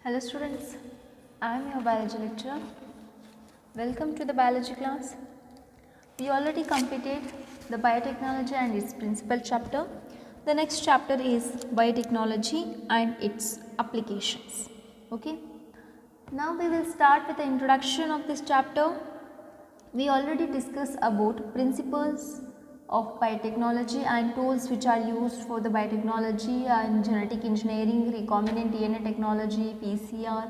Hello students, I am your biology lecturer. Welcome to the biology class. We already completed the biotechnology and its principal chapter. The next chapter is biotechnology and its applications. Okay. Now we will start with the introduction of this chapter. We already discussed about principles of biotechnology and tools which are used for the biotechnology and genetic engineering, recombinant DNA technology, PCR,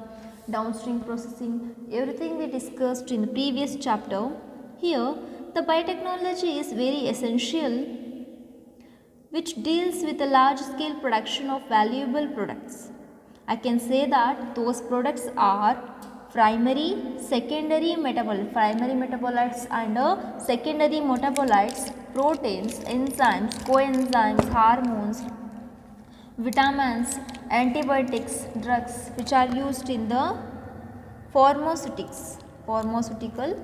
downstream processing, everything we discussed in the previous chapter. Here, the biotechnology is very essential which deals with the large scale production of valuable products. I can say that those products are primary, secondary metabolites and secondary metabolites, proteins, enzymes, coenzymes, hormones, vitamins, antibiotics, drugs which are used in the pharmaceutical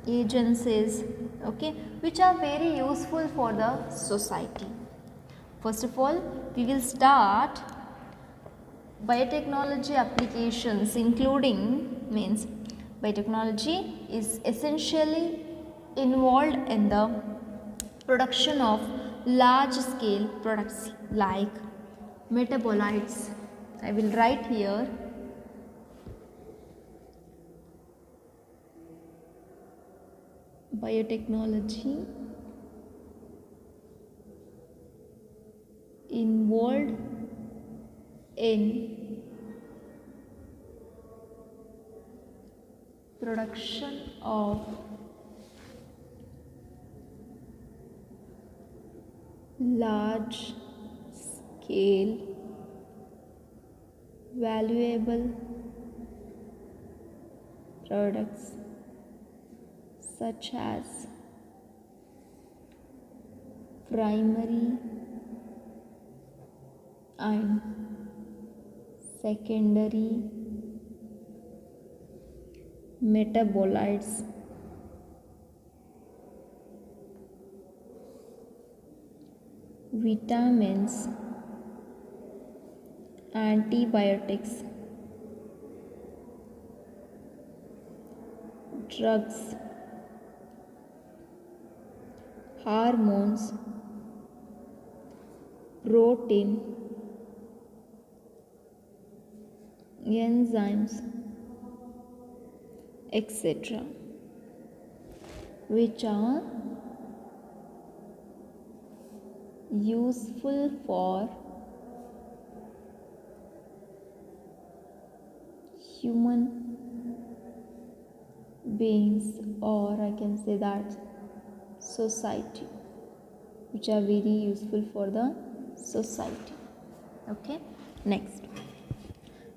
agencies, okay, which are very useful for the society. First of all, we will start biotechnology applications, including means biotechnology is essentially involved in the production of large scale products like metabolites. I will write here biotechnology involved in production of large scale valuable products such as primary and secondary metabolites, vitamins, antibiotics, drugs, hormones, protein, enzymes, etc., which are useful for human beings, or I can say that society, which are very useful for the society. Okay, next,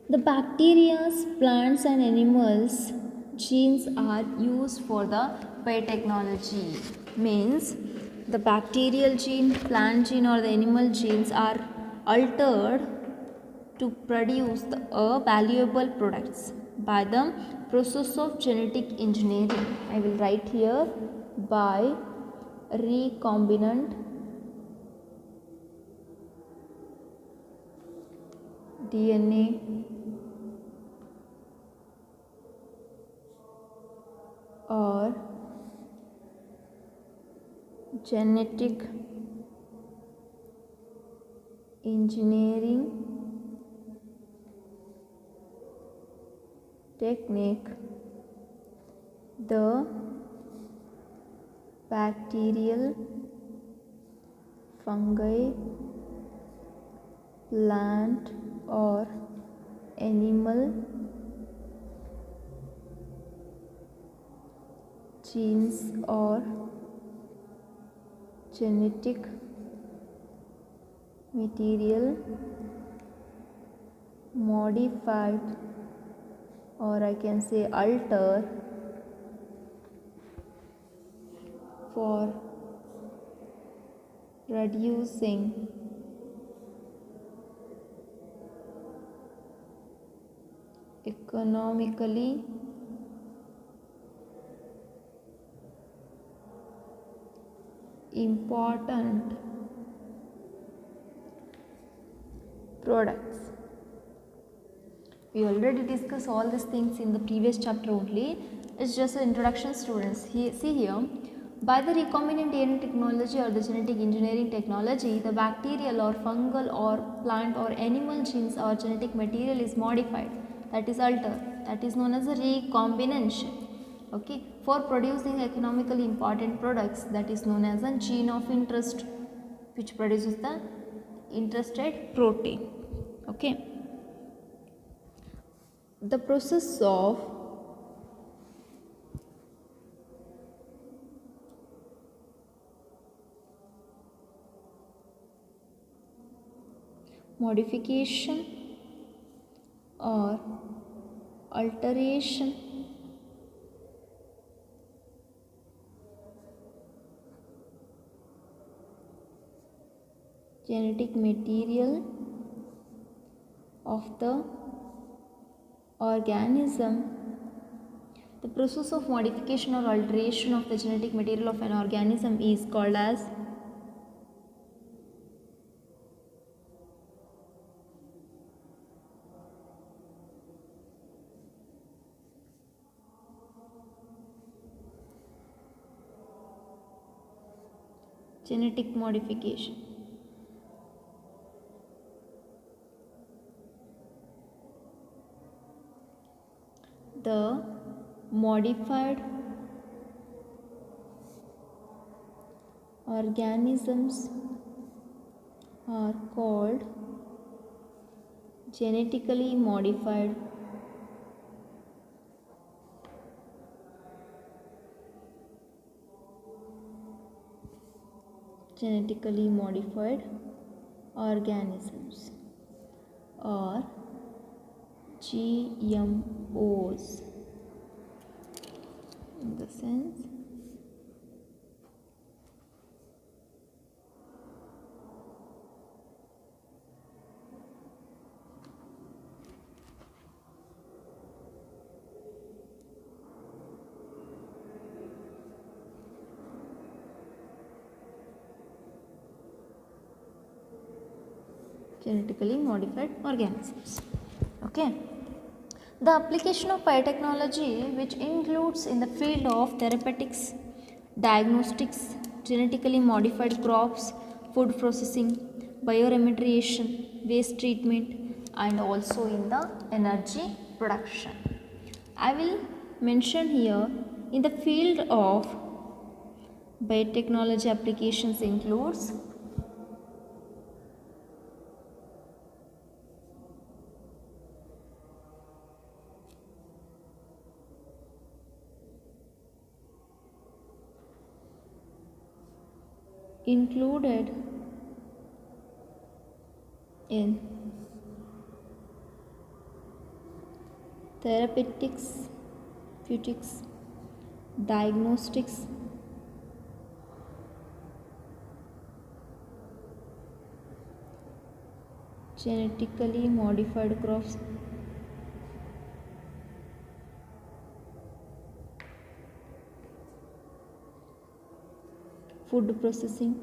the bacteria's, plants and animals genes are used for the biotechnology. Means the bacterial gene, plant gene or the animal genes are altered to produce valuable products by the process of genetic engineering. I will write here by recombinant DNA or genetic engineering technique, the bacterial, fungi, plant or animal genes or genetic material modified, or I can say alter, for reducing economically important products. We already discussed all these things in the previous chapter only. It's just an introduction, students. See here, by the recombinant DNA technology or the genetic engineering technology, the bacterial or fungal or plant or animal genes or genetic material is modified, that is altered, that is known as a recombination. Okay, for producing economically important products, that is known as a gene of interest, which produces the interested protein. Okay, the process of modification or alteration genetic material of the organism. The process of modification or alteration of the genetic material of an organism is called as genetic modification. The modified organisms are called genetically modified organisms or GMOs. In the sense genetically modified organisms. Okay. The application of biotechnology, which includes in the field of therapeutics, diagnostics, genetically modified crops, food processing, bioremediation, waste treatment, and also in the energy production. I will mention here in the field of biotechnology applications includes included in therapeutics, diagnostics, genetically modified crops, food processing,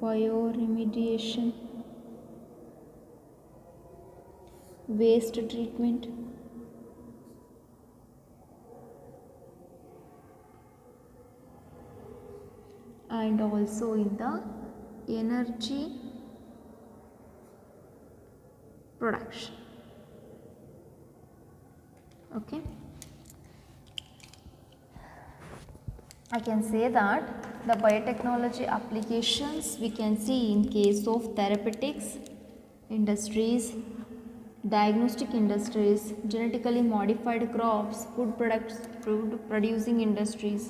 bioremediation, waste treatment, and also in the energy production. Okay, I can say that the biotechnology applications we can see in case of therapeutics industries, diagnostic industries, genetically modified crops, food producing industries,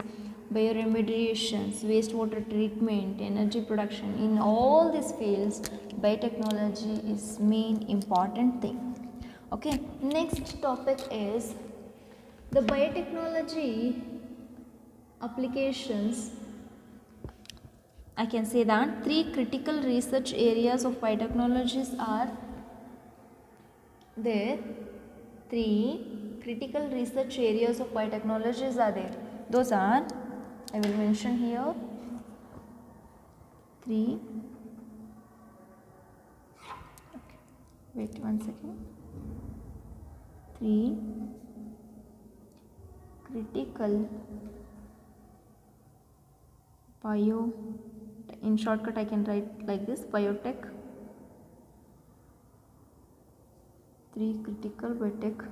bioremediations, wastewater treatment, energy production. In all these fields, biotechnology is main important thing. Okay, next topic is the biotechnology applications. I can say that 3 critical research areas of biotechnologies are there. 3 critical research areas of biotechnologies are there. Those are, I will mention here, 3, okay, wait one second, 3 critical bio, in shortcut I can write like this, biotech, 3 critical biotech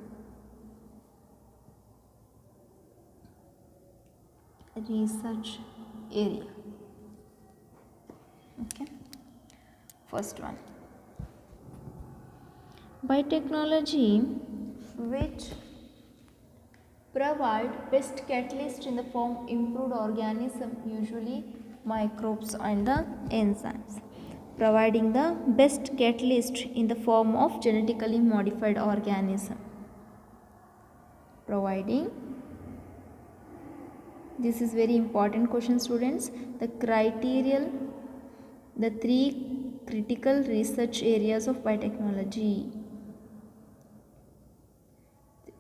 research area. Okay, first one, biotechnology which provide best catalyst in the form improved organism, usually microbes and the enzymes, providing the best catalyst in the form of genetically modified organism, providing, this is very important question students, the criterial, the 3 critical research areas of biotechnology,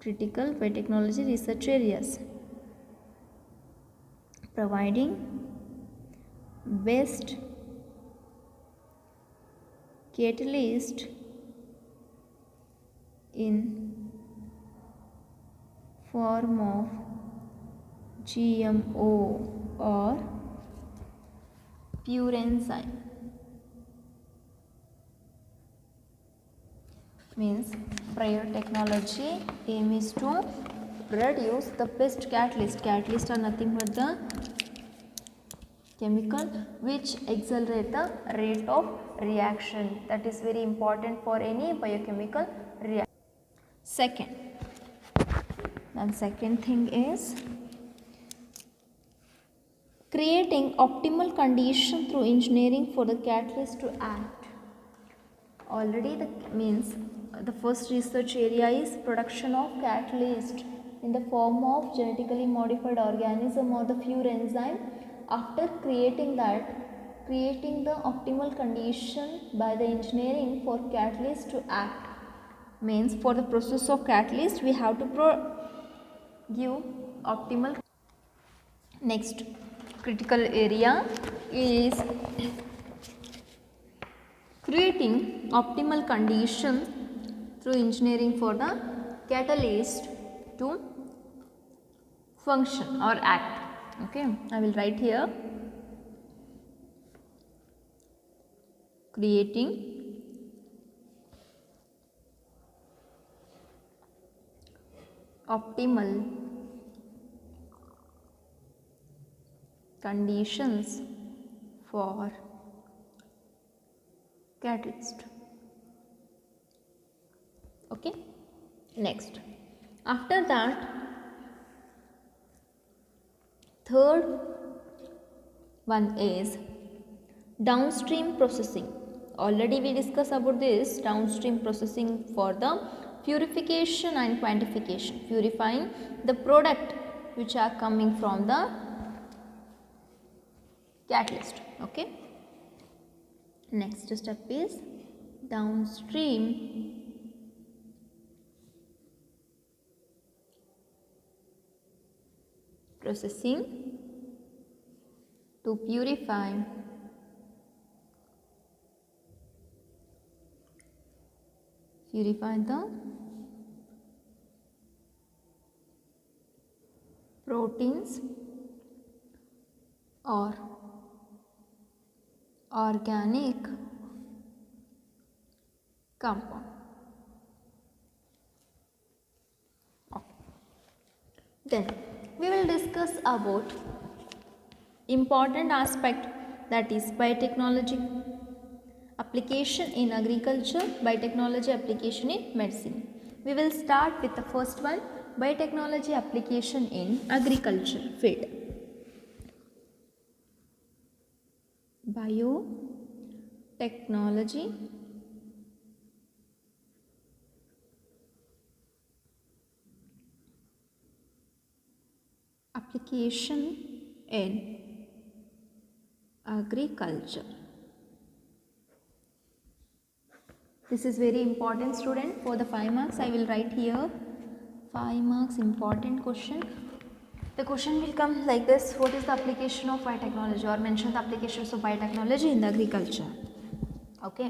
critical biotechnology research areas, providing best catalyst in form of GMO or pure enzyme, means biotechnology aim is to produce the best catalyst. Catalyst are nothing but the chemical which accelerate the rate of reaction. That is very important for any biochemical reaction. Second thing is creating optimal condition through engineering for the catalyst to act. Already the means the first research area is production of catalyst in the form of genetically modified organism or the pure enzyme. After creating that, creating the optimal condition by the engineering for catalyst to act, means for the process of catalyst we have to give optimal. Next critical area is creating optimal conditions through engineering for the catalyst to function or act. Okay, I will write here, creating optimal conditions for catalyst. Okay, next, after that, third one is downstream processing. Already we discussed about this downstream processing for the purification and quantification, purifying the product which are coming from the catalyst. Okay, next step is downstream processing to purify the proteins or organic compound. Okay. Then we will discuss about important aspect, that is biotechnology application in agriculture, biotechnology application in medicine. We will start with the first one, biotechnology application in agriculture field. Biotechnology application in agriculture. This is very important student. For the 5 marks I will write here 5 marks important question. The The question will come like this: what is the application of biotechnology, or mention the applications of biotechnology in the agriculture? Okay.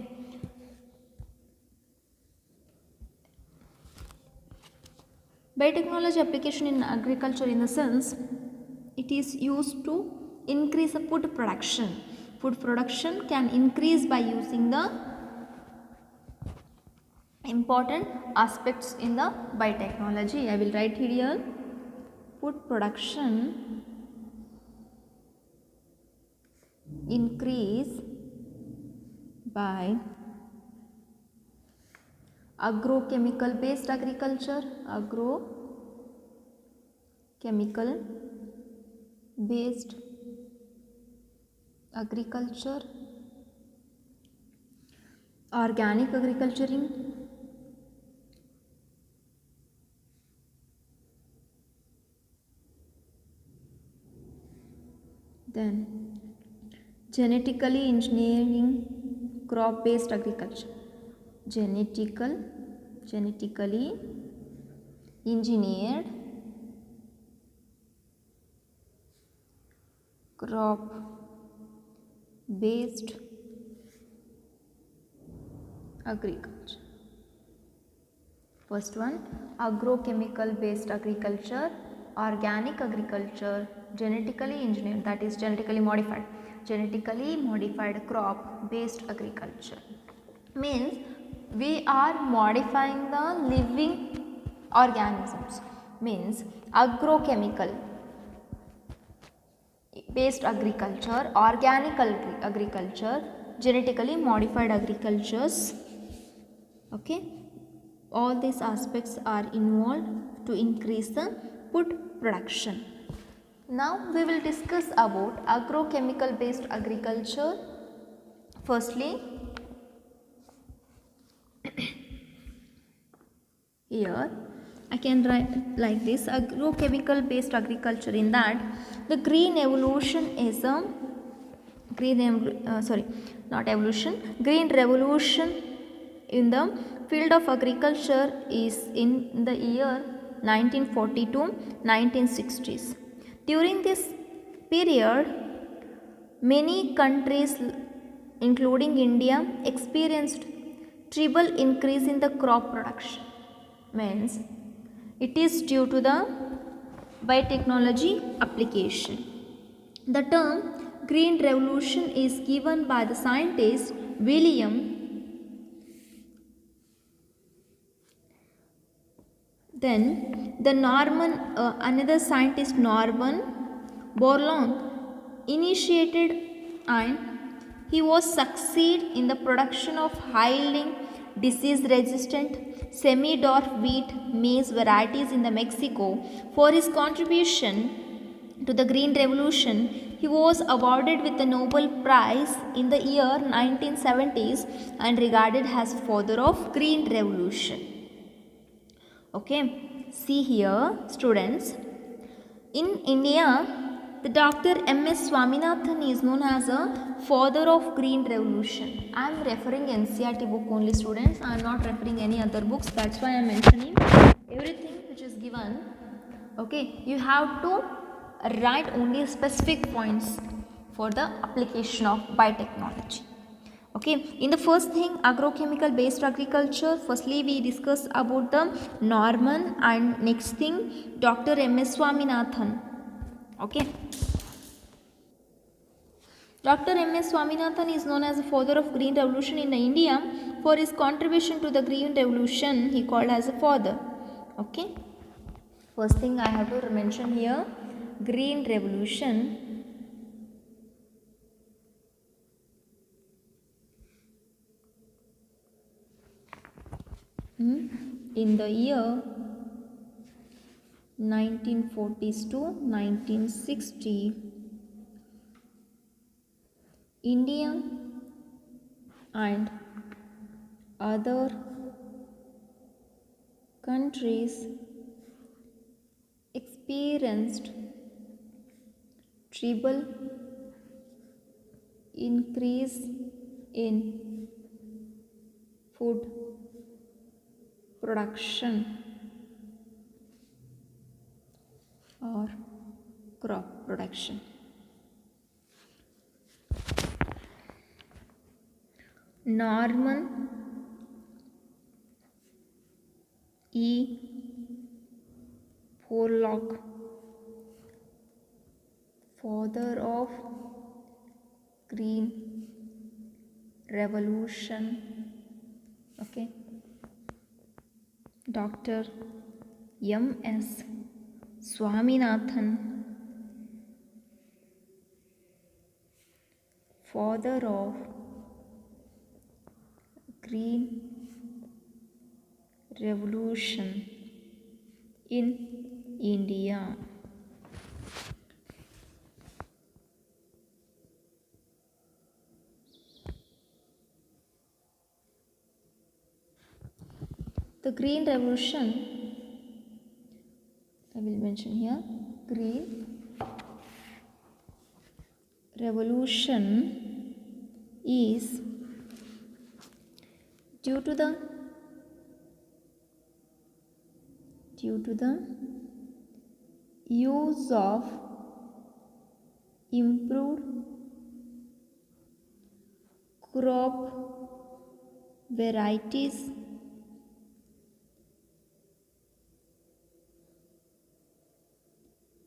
Biotechnology application in agriculture, in the sense it is used to increase the food production. Food production can increase by using the important aspects in the biotechnology. I will write here: food production increase by agrochemical based agriculture, agrochemical based agriculture, organic agriculturing, then genetically engineering crop based agriculture, genetically engineered crop based agriculture. First one, agrochemical based agriculture, organic agriculture, genetically engineered, that is genetically modified crop based agriculture. Means we are modifying the living organisms. Means agrochemical based agriculture, organic agriculture, genetically modified agricultures. Okay, all these aspects are involved to increase the food production. Now we will discuss about agrochemical based agriculture. Firstly, here I can write like this: agrochemical based agriculture, in that the green revolution green revolution in the field of agriculture is in the year 1940 to 1960s. During this period, many countries including India experienced triple increase in the crop production. Means it is due to the biotechnology application. The term green revolution is given by the scientist William. Then the another scientist Norman Borlaug initiated, and he was succeed in the production of high-yielding disease-resistant semi-dwarf wheat maize varieties in the Mexico. For his contribution to the Green Revolution, he was awarded with the Nobel Prize in the year 1970s and regarded as father of Green Revolution. Okay, see here students, in India the Dr. M.S. Swaminathan is known as a father of Green Revolution. I am referring NCERT book only, students. I am not referring any other books. That's why I am mentioning everything which is given. Okay, you have to write only specific points for the application of biotechnology. Okay, in the first thing, agrochemical based agriculture, firstly we discuss about the Norman, and next thing Dr. M.S. Swaminathan. Okay, Dr. M.S. Swaminathan is known as the father of Green Revolution in India. For his contribution to the Green Revolution, he called as a father. Okay, first thing I have to mention here, Green Revolution. In the year 1940s to 1960, India and other countries experienced triple increase in food production, or crop production. Norman E. Porlock, father of Green Revolution, okay. Dr. M.S. Swaminathan, father of Green Revolution in India. The Green Revolution, I will mention here, Green Revolution is due to the use of improved crop varieties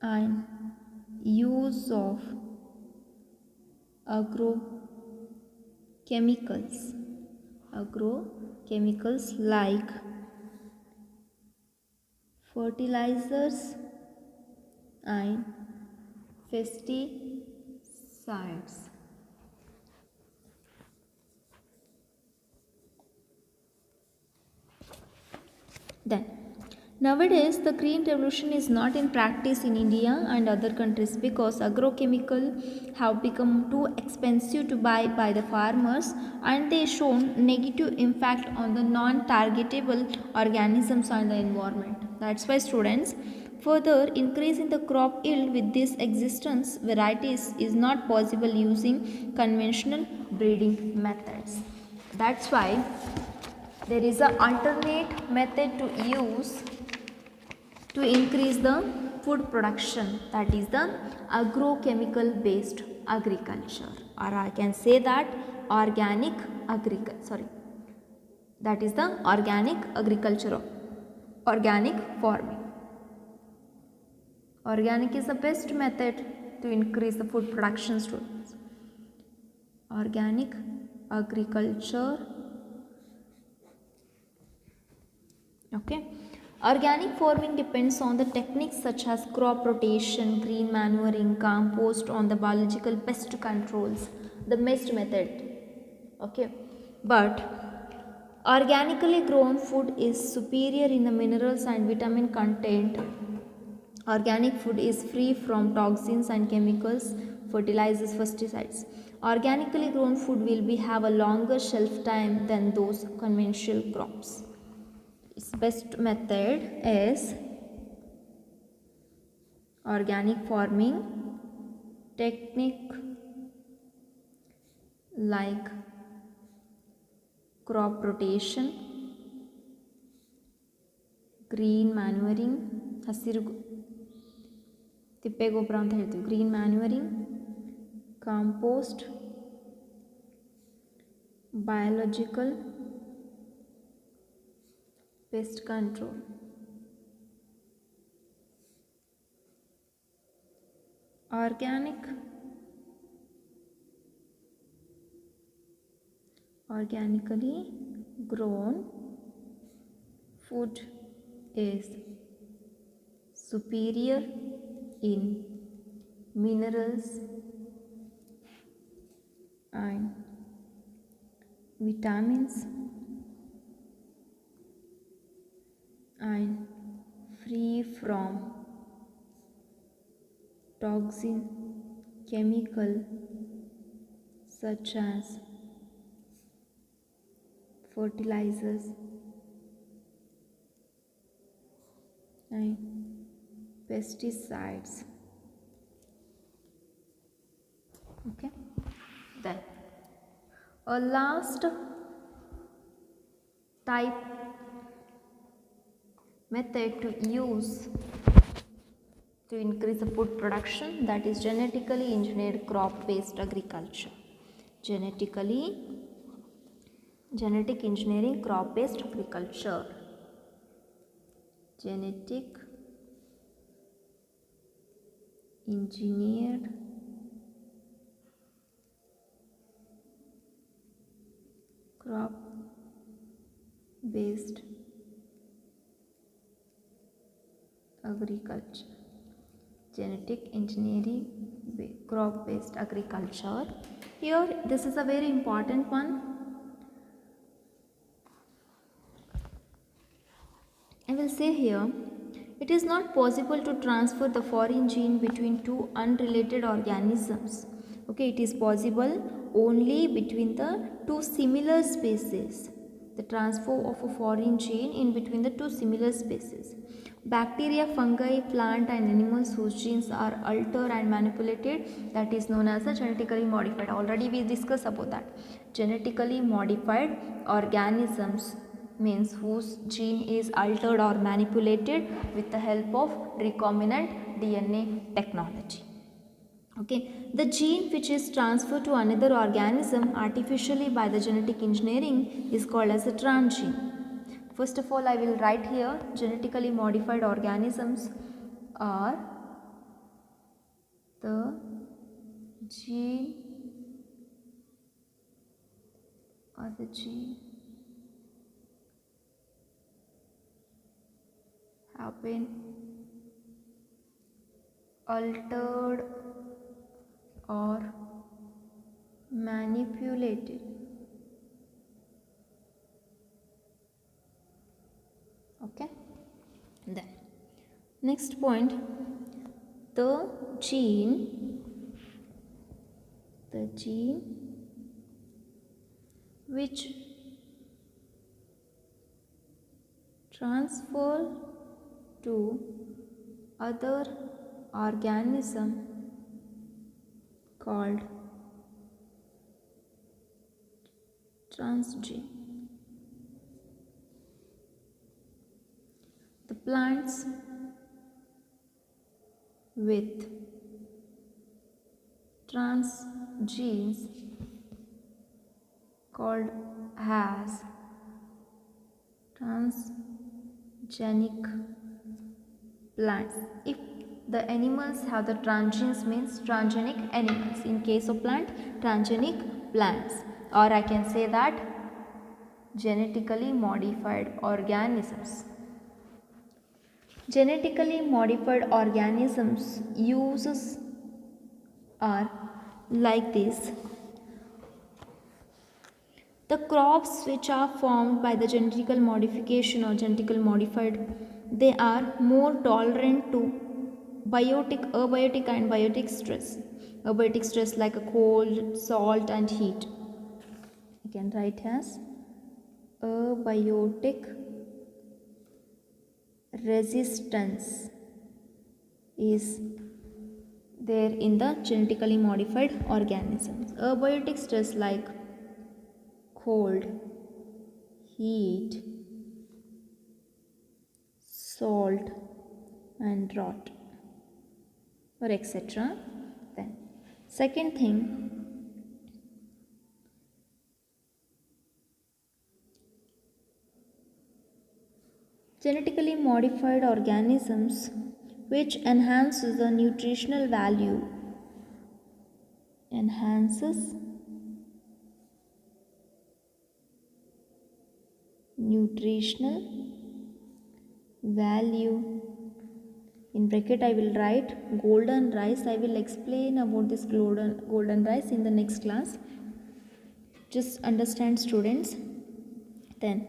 and use of agrochemicals like fertilizers and pesticides. Then, nowadays the Green Revolution is not in practice in India and other countries because agrochemicals have become too expensive to buy by the farmers and they shown negative impact on the non-targetable organisms and the environment. That's why students, further increasing the crop yield with these existence varieties is not possible using conventional breeding methods. That's why there is an alternate method to use to increase the food production, that is the agrochemical based agriculture, or I can say that organic agriculture, that is the organic agriculture, organic farming. Organic is the best method to increase the food production, students. Organic agriculture, okay. Organic farming depends on the techniques such as crop rotation, green manuring, compost, on the biological pest controls, the best method, okay. But organically grown food is superior in the minerals and vitamin content. Organic food is free from toxins and chemicals, fertilizers, pesticides. Organically grown food will have a longer shelf time than those conventional crops. Its best method is organic farming technique like crop rotation, green manuring, ಹಸಿರು ತಿಪ್ಪೆ ಗೊಬ್ಬರ ಅಂತ ಹೇಳ್ತೀವಿ, green manuring, compost, biological pest control. Organically grown food is superior in minerals and vitamins and free from toxin chemical such as fertilizers and pesticides. Okay, then a last type method to use to increase the food production, that is genetically engineered crop based agriculture. Genetic engineering crop based agriculture. Genetic engineered crop based agriculture. Genetic engineering crop based agriculture. Here this is a very important one. I will say here, it is not possible to transfer the foreign gene between two unrelated organisms. Okay, it is possible only between the two similar species. The transfer of a foreign gene in between the two similar species. Bacteria, fungi, plant and animals whose genes are altered and manipulated, that is known as a genetically modified. Already we discussed about that. Genetically modified organisms means whose gene is altered or manipulated with the help of recombinant DNA technology. Okay, the gene which is transferred to another organism artificially by the genetic engineering is called as a transgene. First of all, I will write here genetically modified organisms are the gene have been altered or manipulated. Okay, then next point, the gene which transfer to other organism called transgene. The plants with transgenes called as transgenic plants. If the animals have the transgenes means transgenic animals. In case of plant, transgenic plants, or I can say that genetically modified organisms. Genetically modified organisms uses are like this. The crops which are formed by the genetical modification or genetically modified, they are more tolerant to abiotic and biotic stress. Abiotic stress like a cold, salt and heat. You can write as abiotic resistance is there in the genetically modified organisms. Abiotic stress like cold, heat, salt and drought or etc. Then second thing, genetically modified organisms which enhances the nutritional value, enhances nutritional value. In bracket I will write golden rice. I will explain about this golden rice in the next class. Just understand, students. Then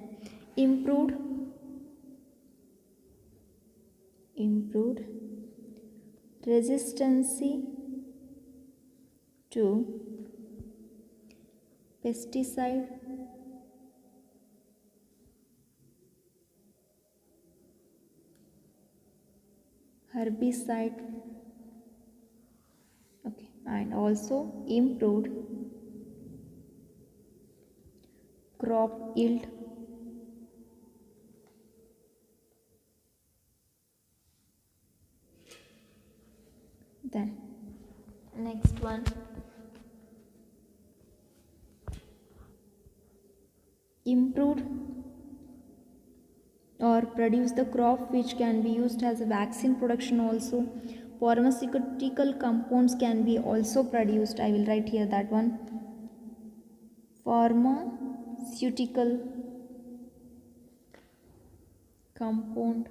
improved resistance to pesticide, herbicide, okay, and also improved crop yield, improved or produce the crop which can be used as a vaccine production also. Pharmaceutical compounds can be also produced. I will write here that one. Pharmaceutical compound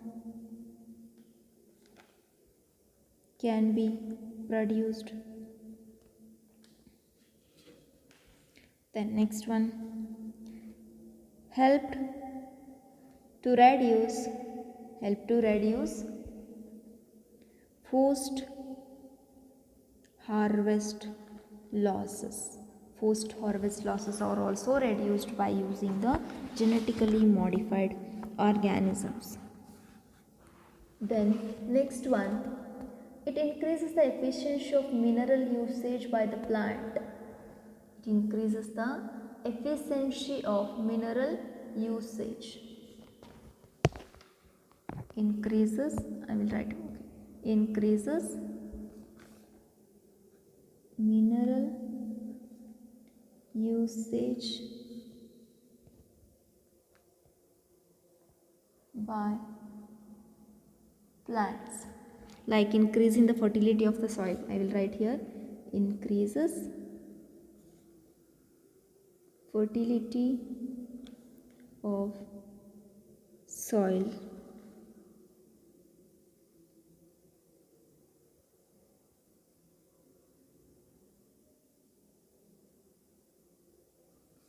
can be produced. Then next one, help to reduce post harvest losses. Post harvest losses are also reduced by using the genetically modified organisms. Then next one, it increases the efficiency of mineral usage by the plant. It increases the efficiency of mineral usage. Increases, I will write, okay. Increases mineral usage by plants. Like increasing the fertility of the soil. I will write here, increases fertility of soil.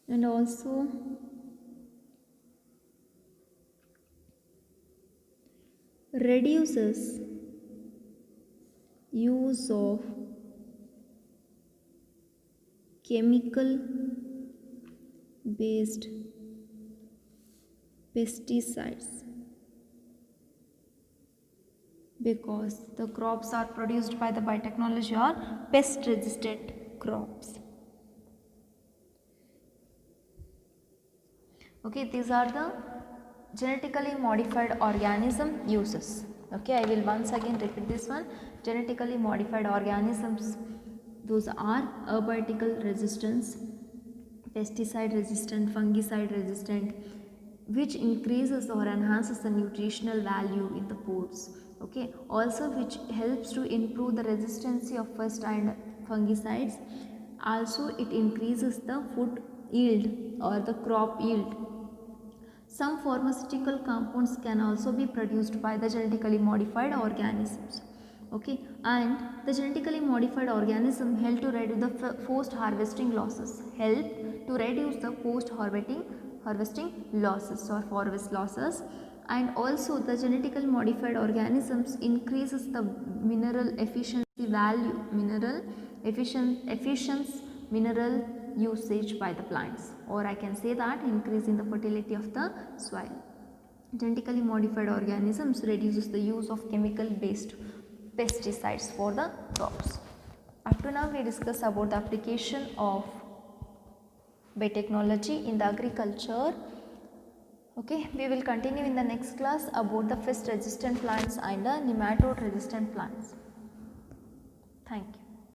And also reduces use of chemical based pesticides, because the crops are produced by the biotechnology or pest resistant crops. Okay, these are the genetically modified organism uses. Okay, I will once again repeat this one. Genetically modified organisms, those are herbicides resistance, pesticide resistant, fungicide resistant, which increases or enhances the nutritional value in the foods. Okay, also which helps to improve the resistance of pest and fungicides. Also it increases the food yield or the crop yield. Some pharmaceutical compounds can also be produced by the genetically modified organisms. Okay, and the genetically modified organism help to reduce the post harvesting losses. Help to reduce the post harvesting losses or harvest losses. And also the genetically modified organisms increases the mineral efficiency value, mineral usage by the plants, or I can say that increasing the fertility of the soil. Genetically modified organisms reduces the use of chemical based pesticides for the crops. Up to now we discuss about the application of biotechnology in the agriculture. Okay, we will continue in the next class about the pest resistant plants and the nematode resistant plants. Thank you.